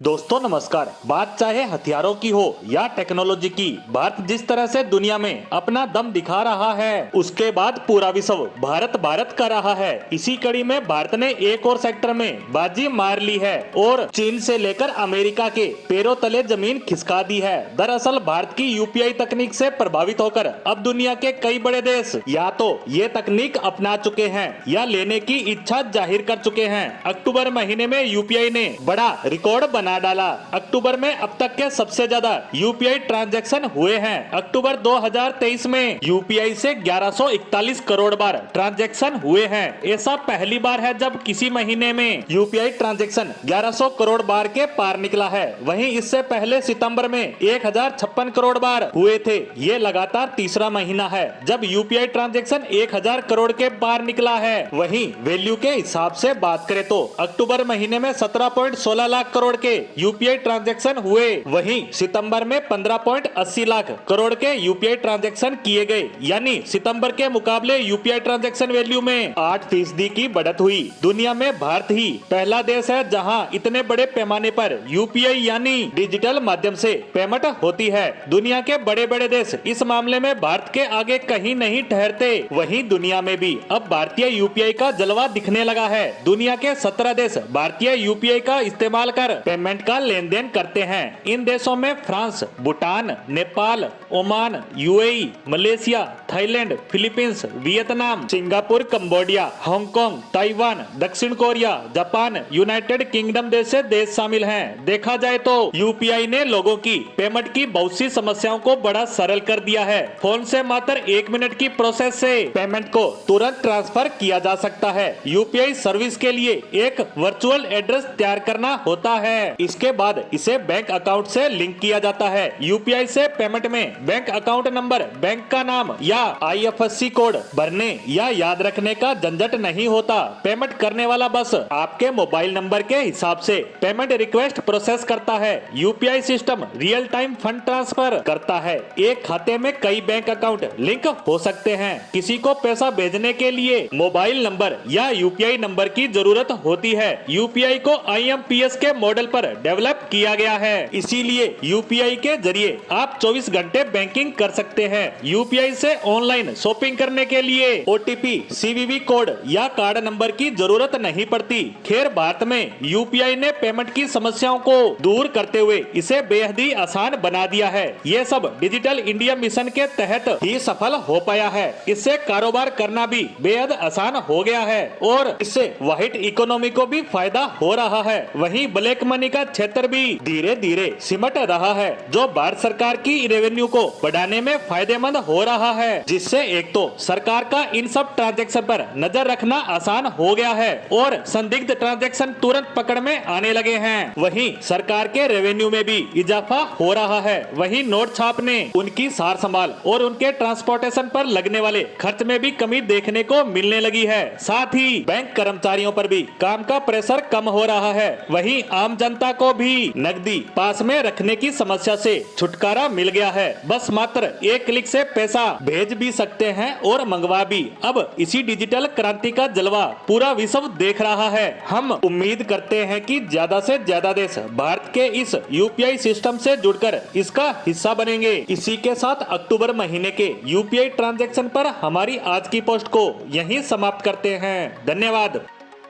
दोस्तों नमस्कार। बात चाहे हथियारों की हो या टेक्नोलॉजी की, भारत जिस तरह से दुनिया में अपना दम दिखा रहा है, उसके बाद पूरा विश्व भारत भारत कर रहा है। इसी कड़ी में भारत ने एक और सेक्टर में बाजी मार ली है और चीन से लेकर अमेरिका के पैरों तले जमीन खिसका दी है। दरअसल भारत की यूपीआई तकनीक से प्रभावित होकर अब दुनिया के कई बड़े देश या तो ये तकनीक अपना चुके हैं या लेने की इच्छा जाहिर कर चुके हैं। अक्टूबर महीने में यूपीआई ने बड़ा रिकॉर्ड बना डाला। अक्टूबर में अब तक के सबसे ज्यादा यूपीआई ट्रांजैक्शन हुए हैं। अक्टूबर 2023 में यूपीआई से 1141 करोड़ बार ट्रांजैक्शन हुए हैं। ऐसा पहली बार है जब किसी महीने में यूपीआई ट्रांजैक्शन 1100 करोड़ बार के पार निकला है। वहीं इससे पहले सितंबर में 1056 करोड़ बार हुए थे। ये लगातार तीसरा महीना है जब यूपीआई ट्रांजैक्शन 1000 करोड़ के पार निकला है। वहीं वैल्यू के हिसाब से बात करें तो अक्टूबर महीने में 17.16 लाख करोड़ के यूपीआई ट्रांजैक्शन हुए। वहीं सितंबर में 15.80 लाख करोड़ के यूपीआई ट्रांजैक्शन किए गए, यानी सितंबर के मुकाबले यूपीआई ट्रांजैक्शन वैल्यू में 8% की बढ़त हुई। दुनिया में भारत ही पहला देश है जहां इतने बड़े पैमाने पर यूपीआई यानी डिजिटल माध्यम से पेमेंट होती है। दुनिया के बड़े बड़े देश इस मामले में भारत के आगे कहीं नहीं ठहरते। वहीं दुनिया में भी अब भारतीय यूपीआई का जलवा दिखने लगा है। दुनिया के 17 देश भारतीय यूपीआई का इस्तेमाल कर पेमेंट का लेन देन करते हैं। इन देशों में France, Bhutan, Nepal, Oman, UAE, Malaysia, Thailand, Philippines, Vietnam, Singapore, Cambodia, Hong Kong, Taiwan, दक्षिण कोरिया, जापान, यूनाइटेड किंगडम जैसे देश शामिल हैं। देखा जाए तो यूपीआई ने लोगों की पेमेंट की बहुत सी समस्याओं को बड़ा सरल कर दिया है। फोन से मात्र 1 मिनट की प्रोसेस से पेमेंट को तुरंत ट्रांसफर किया जा सकता है। यूपीआई सर्विस के लिए एक वर्चुअल एड्रेस तैयार करना होता है। इसके बाद इसे बैंक अकाउंट से लिंक किया जाता है। यूपीआई से पेमेंट में बैंक अकाउंट नंबर, बैंक का नाम या आईएफएससी कोड भरने या याद रखने का झंझट नहीं होता। पेमेंट करने वाला बस आपके मोबाइल नंबर के हिसाब से पेमेंट रिक्वेस्ट प्रोसेस करता है। UPI system real time fund transfer करता है। एक खाते में कई बैंक अकाउंट लिंक हो सकते हैं। किसी को पैसा भेजने के लिए मोबाइल नंबर या यूपीआई नंबर की जरूरत होती है। यूपीआई को आईएमपीएस के मॉडल पर डेवलप किया गया है, इसीलिए यूपीआई के जरिए आप 24 घंटे बैंकिंग कर सकते हैं। यूपीआई से ऑनलाइन शॉपिंग करने के लिए ओटीपी, सीवीवी कोड या कार्ड नंबर की जरूरत नहीं पड़ती। खैर भारत में यूपीआई ने पेमेंट की समस्याओं को दूर करते हुए इसे बेहद ही आसान बना दिया है। ये सब डिजिटल इंडिया मिशन के तहत ही सफल हो पाया है। इससे कारोबार करना भी बेहद आसान हो गया है और इससे व्हाइट इकोनॉमी को भी फायदा हो रहा है। वहीं ब्लैक मनी का क्षेत्र भी धीरे धीरे सिमट रहा है, जो भारत सरकार की रेवेन्यू को बढ़ाने में फायदेमंद हो रहा है। जिससे एक तो सरकार का इन सब ट्रांजैक्शन पर नजर रखना आसान हो गया है और संदिग्ध ट्रांजैक्शन तुरंत पकड़ में आने लगे हैं। वहीं सरकार के रेवेन्यू में भी इजाफा हो रहा है। वहीं नोट छापने, उनकी सार संभाल और उनके ट्रांसपोर्टेशन पर लगने वाले खर्च में भी कमी देखने को मिलने लगी है। साथ ही बैंक कर्मचारियों पर भी काम का प्रेशर कम हो रहा है। वहीं आम जनता को भी नकदी पास में रखने की समस्या से छुटकारा मिल गया है। बस मात्र एक क्लिक से पैसा भेज भी सकते हैं और मंगवा भी। अब इसी डिजिटल क्रांति का जलवा पूरा विश्व देख रहा है। हम उम्मीद करते हैं कि ज्यादा से ज्यादा देश भारत के इस यूपीआई सिस्टम से जुड़कर इसका हिस्सा बनेंगे। इसी के साथ अक्टूबर महीने के यूपीआई ट्रांजैक्शन पर हमारी आज की पोस्ट को यहीं समाप्त करते हैं। धन्यवाद।